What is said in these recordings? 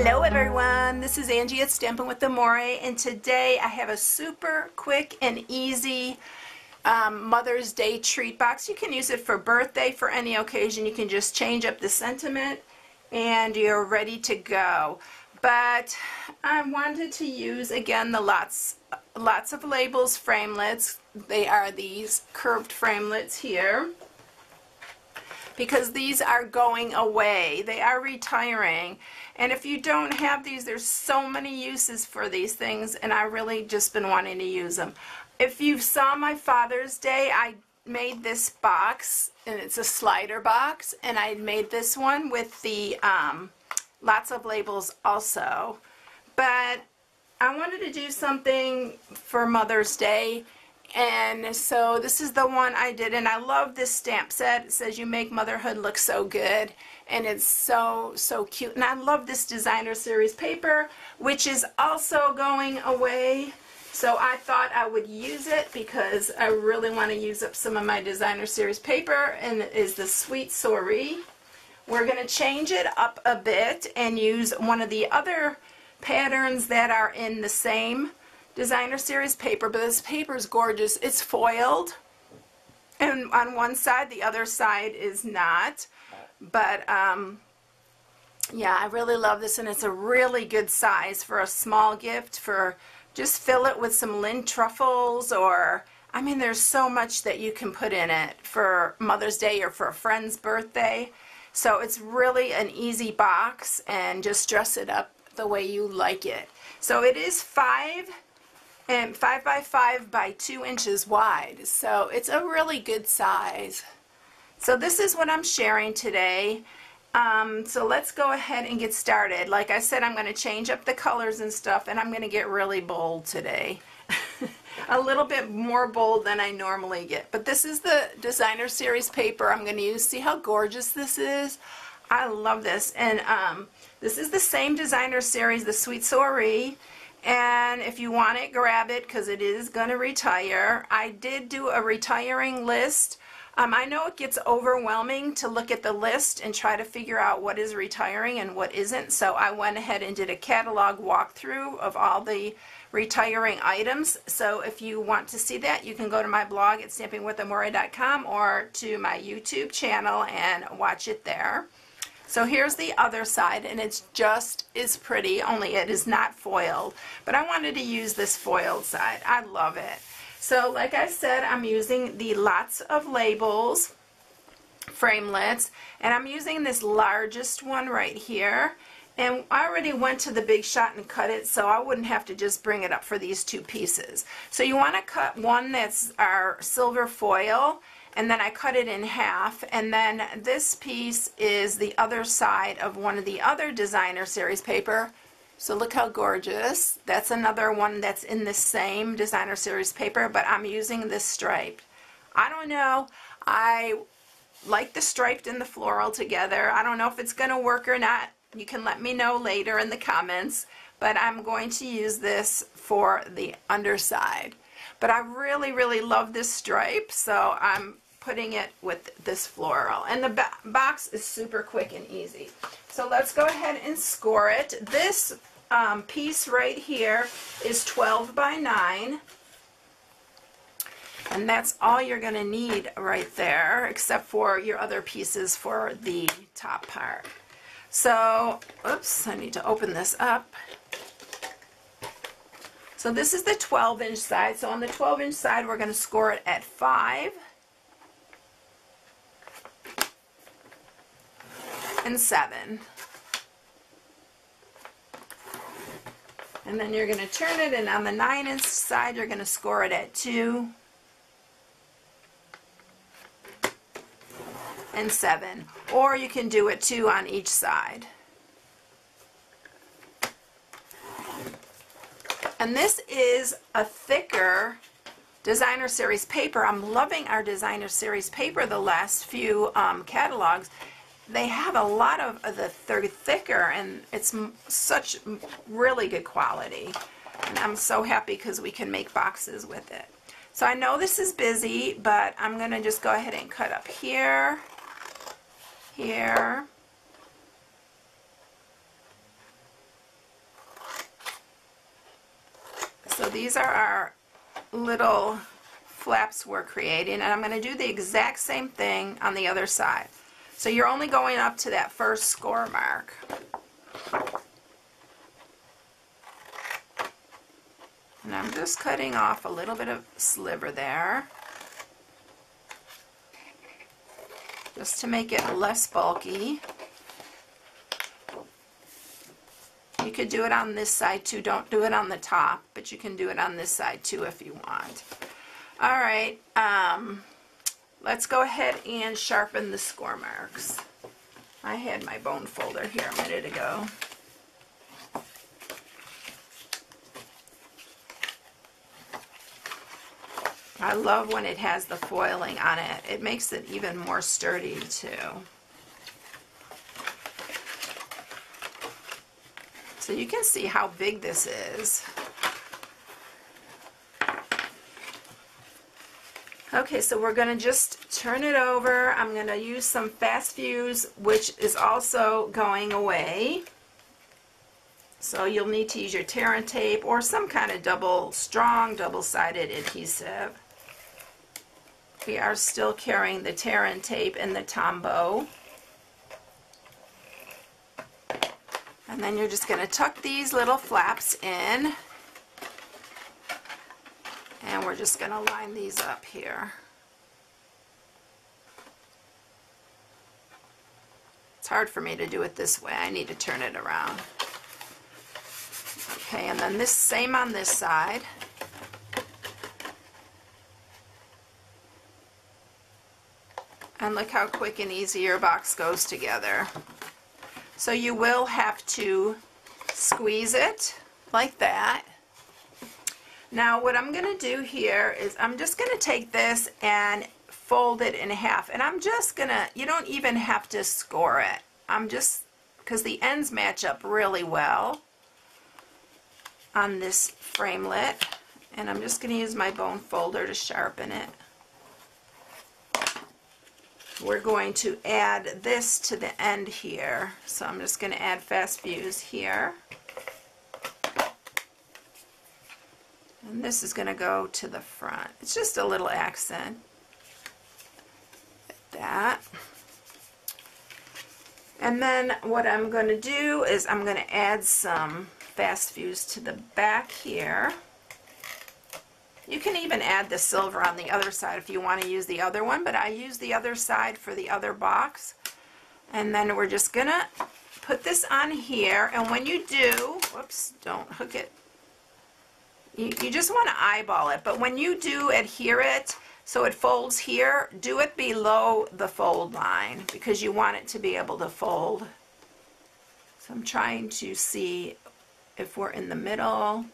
Hello everyone, this is Angie at Stampin' with Amore, and today I have a super quick and easy Mother's Day treat box. You can use it for birthday, for any occasion. You can just change up the sentiment and you're ready to go. But I wanted to use again the lots of labels framelits. They are these curved framelits here, because these are going away. They are retiring. And if you don't have these, there's so many uses for these things, and I really just been wanting to use them. If you saw my Father's Day, I made this box, and it's a slider box, and I made this one with the lots of labels also. But I wanted to do something for Mother's Day, and so this is the one I did, and I love this stamp set. It says, "You make motherhood look so good," and it's so cute. And I love this designer series paper, which is also going away. So I thought I would use it because I really want to use up some of my designer series paper, and it is the Sweet Soiree. We're going to change it up a bit and use one of the other patterns that are in the same designer series paper, but this paper is gorgeous. It's foiled, and on one side, the other side is not. But yeah, I really love this, and it's a really good size for a small gift. For just fill it with some Lindt truffles, or I mean, there's so much that you can put in it for Mother's Day or for a friend's birthday. So it's really an easy box, and just dress it up the way you like it. So it is 5 by 5 by 2 inches wide, so it's a really good size. So this is what I'm sharing today. So let's go ahead and get started. Like I said, I'm going to change up the colors and stuff, and I'm going to get really bold today. A little bit more bold than I normally get. But this is the designer series paper I'm going to use. See how gorgeous this is? I love this. And this is the same designer series, the Sweet Soiree. And if you want it, grab it, because it is going to retire. I did do a retiring list. I know it gets overwhelming to look at the list and try to figure out what is retiring and what isn't. So I went ahead and did a catalog walkthrough of all the retiring items. So if you want to see that, you can go to my blog at stampinwithamore.com or to my YouTube channel and watch it there. So here's the other side, and it's just as pretty, only it is not foiled. But I wanted to use this foiled side. I love it. So like I said, I'm using the lots of labels framelits, and I'm using this largest one right here. And I already went to the Big Shot and cut it, so I wouldn't have to just bring it up for these two pieces. So you want to cut one that's our silver foil, and then I cut it in half, and then this piece is the other side of one of the other designer series paper. So look how gorgeous. That's another one that's in the same designer series paper, but I'm using this striped. I don't know. I like the striped and the floral together. I don't know if it's going to work or not. You can let me know later in the comments, but I'm going to use this for the underside. But I really love this stripe, so I'm putting it with this floral. And the box is super quick and easy. So let's go ahead and score it. This piece right here is 12 by 9. And that's all you're going to need right there, except for your other pieces for the top part. So, oops, I need to open this up. So this is the 12-inch side. So on the 12-inch side, we're going to score it at 5 and 7. And then you're going to turn it, and on the 9-inch side, you're going to score it at 2 and 7. Or you can do it 2 on each side. And this is a thicker designer series paper. I'm loving our designer series paper the last few catalogs. They have a lot of they're thicker, and it's such really good quality. And I'm so happy because we can make boxes with it. So I know this is busy, but I'm going to just go ahead and cut up here, here, these are our little flaps we're creating, and I'm going to do the exact same thing on the other side. So you're only going up to that first score mark. And I'm just cutting off a little bit of sliver there, just to make it less bulky. You could do it on this side too. Don't do it on the top, but you can do it on this side too if you want. All right, let's go ahead and sharpen the score marks. I had my bone folder here a minute ago. I love when it has the foiling on it. It makes it even more sturdy too. So you can see how big this is. Okay, so we're going to just turn it over. I'm going to use some fast fuse, which is also going away. So you'll need to use your tear and tape or some kind of strong double-sided adhesive. We are still carrying the tear and tape and the Tombow. And then you're just going to tuck these little flaps in. And we're just going to line these up here. It's hard for me to do it this way. I need to turn it around. Okay, and then this same on this side. And look how quick and easy your box goes together. So you will have to squeeze it like that. Now what I'm going to do here is I'm just going to take this and fold it in half. And I'm just going to, you don't even have to score it. I'm just, because the ends match up really well on this framelit. And I'm just going to use my bone folder to sharpen it. We're going to add this to the end here. So I'm just going to add fast fuse here. And this is going to go to the front. It's just a little accent. Like that. And then what I'm going to do is I'm going to add some fast fuse to the back here. You can even add the silver on the other side if you want to use the other one, but I use the other side for the other box. And then we're just going to put this on here, and when you do, whoops, don't hook it. You just want to eyeball it, but when you do adhere it so it folds here, do it below the fold line because you want it to be able to fold. So I'm trying to see if we're in the middle.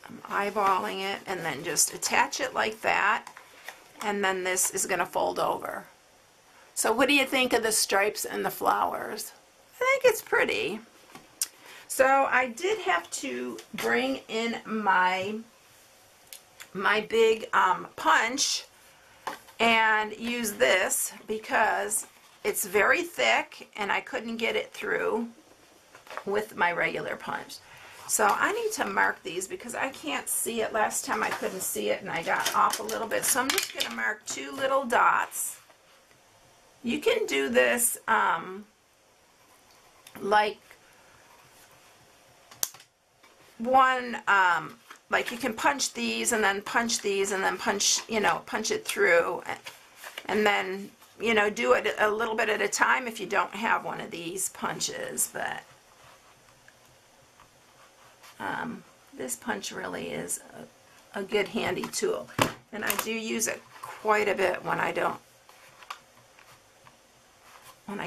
I'm eyeballing it and then just attach it like that, and then this is going to fold over. So what do you think of the stripes and the flowers? I think it's pretty. So I did have to bring in my big punch and use this because it's very thick and I couldn't get it through with my regular punch. So I need to mark these because I can't see it. Last time I couldn't see it and I got off a little bit. So I'm just going to mark 2 little dots. You can do this like one, like you can punch these and then punch these and then punch, punch it through, and then, do it a little bit at a time if you don't have one of these punches. But this punch really is a good handy tool, and I do use it quite a bit when I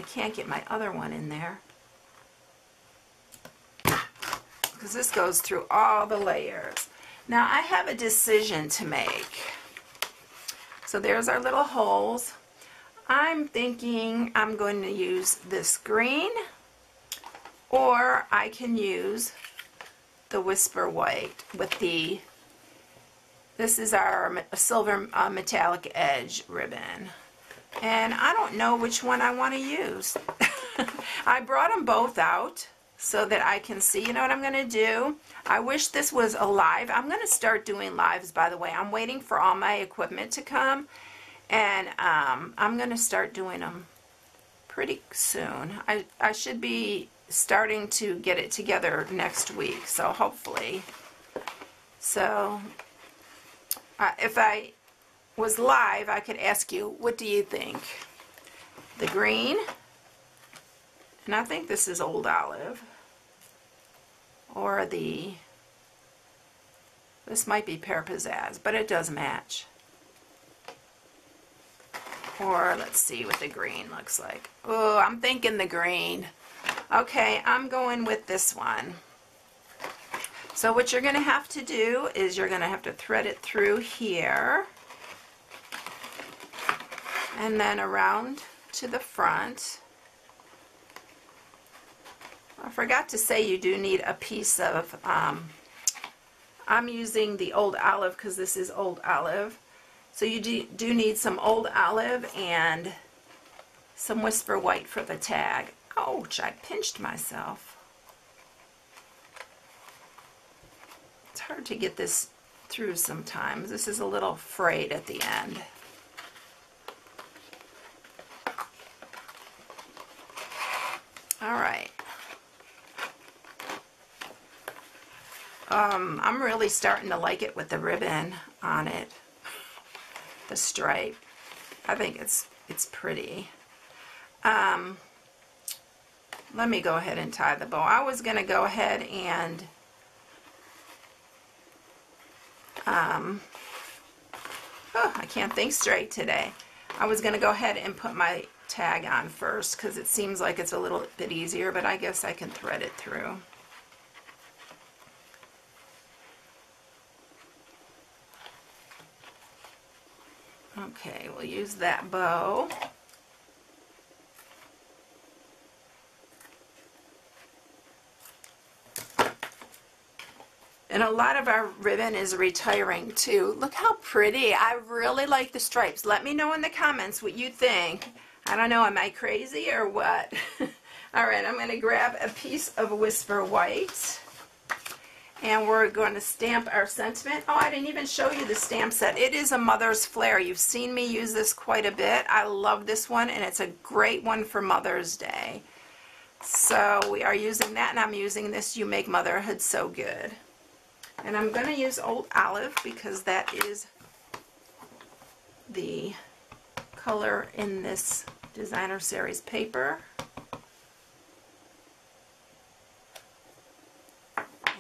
can't get my other one in there, because this goes through all the layers. Now I have a decision to make. So there's our little holes. I'm thinking I'm going to use this green, or I can use the Whisper White with this is our silver metallic edge ribbon. And I don't know which one I want to use. I brought them both out so that I can see. You know what I'm going to do? I wish this was a live. I'm going to start doing lives, by the way. I'm waiting for all my equipment to come, and I'm going to start doing them pretty soon. I should be starting to get it together next week, so hopefully. So if I was live, I could ask you, what do you think? The green, and I think this is Old Olive, or this might be Pear Pizzazz, but it does match. Or let's see what the green looks like. Oh, I'm thinking the green. Okay, I'm going with this one. So what you're going to have to do is you're going to have to thread it through here and then around to the front. I forgot to say you do need a piece of, I'm using the Old Olive because this is Old Olive. So you do need some Old Olive and some Whisper White for the tag. Ouch, I pinched myself. It's hard to get this through sometimes. This is a little frayed at the end. All right. I'm really starting to like it with the ribbon on it. The stripe. I think it's pretty. Let me go ahead and tie the bow. I was going to go ahead and I can't think straight today. I was going to go ahead and put my tag on first because it seems like it's a little bit easier, but I guess I can thread it through. Okay, we'll use that bow. And a lot of our ribbon is retiring too. Look how pretty. I really like the stripes. Let me know in the comments what you think. I don't know, am I crazy or what? All right, I'm going to grab a piece of Whisper White. And we're going to stamp our sentiment. Oh, I didn't even show you the stamp set. It is a Mother's Flair. You've seen me use this quite a bit. I love this one, and it's a great one for Mother's Day. So we are using that, and I'm using this You Make Motherhood So Good. And I'm going to use Old Olive because that is the color in this designer series paper.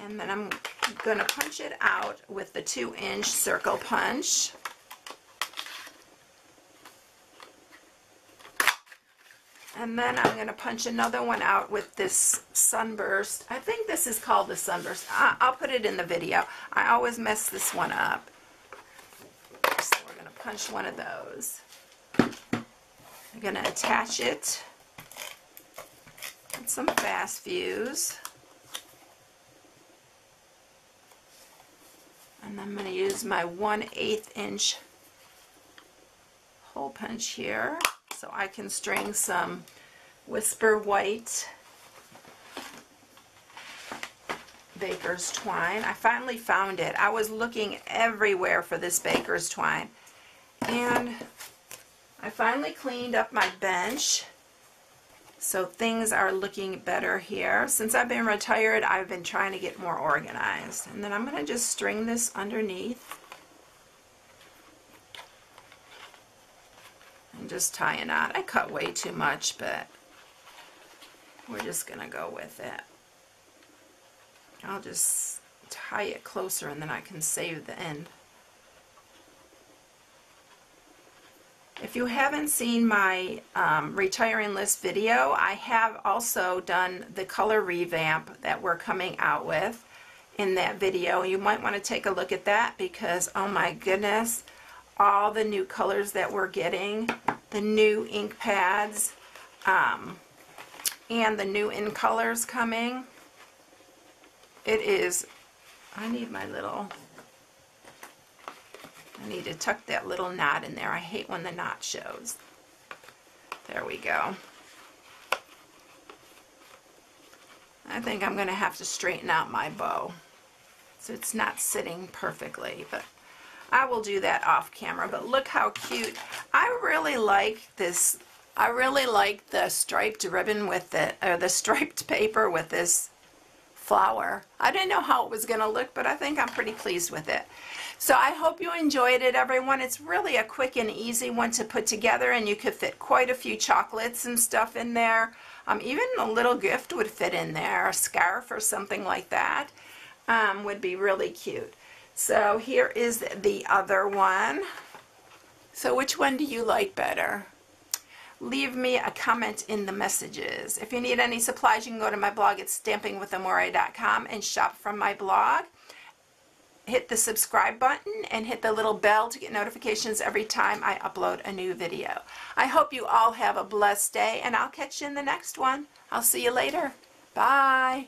And then I'm going to punch it out with the 2-inch circle punch. And then I'm going to punch another one out with this Sunburst. I think this is called the Sunburst. I'll put it in the video. I always mess this one up. So we're going to punch one of those. I'm going to attach it with some fast fuse. And I'm going to use my 1/8 inch hole punch here so I can string some Whisper White baker's twine. I finally found it. I was looking everywhere for this baker's twine. And I finally cleaned up my bench. So things are looking better here. Since I've been retired, I've been trying to get more organized. And then I'm going to just string this underneath. And just tie a knot. I cut way too much, but we're just going to go with it. I'll just tie it closer and then I can save the end. If you haven't seen my retiring list video, I have also done the color revamp that we're coming out with in that video. You might want to take a look at that because, oh my goodness, all the new colors that we're getting, the new ink pads, and the new in colors coming. It is, I need to tuck that little knot in there. I hate when the knot shows. There we go. I think I'm going to have to straighten out my bow so it's not sitting perfectly, but I will do that off camera. But look how cute. I really like this. I really like the striped ribbon with it, or the striped paper with this flower. I didn't know how it was going to look, but I think I'm pretty pleased with it. So I hope you enjoyed it, everyone. It's really a quick and easy one to put together, and you could fit quite a few chocolates and stuff in there. Even a little gift would fit in there, a scarf or something like that would be really cute. So here is the other one. So which one do you like better? Leave me a comment in the messages. If you need any supplies, you can go to my blog at stampingwithamore.com and shop from my blog. Hit the subscribe button and hit the little bell to get notifications every time I upload a new video. I hope you all have a blessed day, and I'll catch you in the next one. I'll see you later. Bye.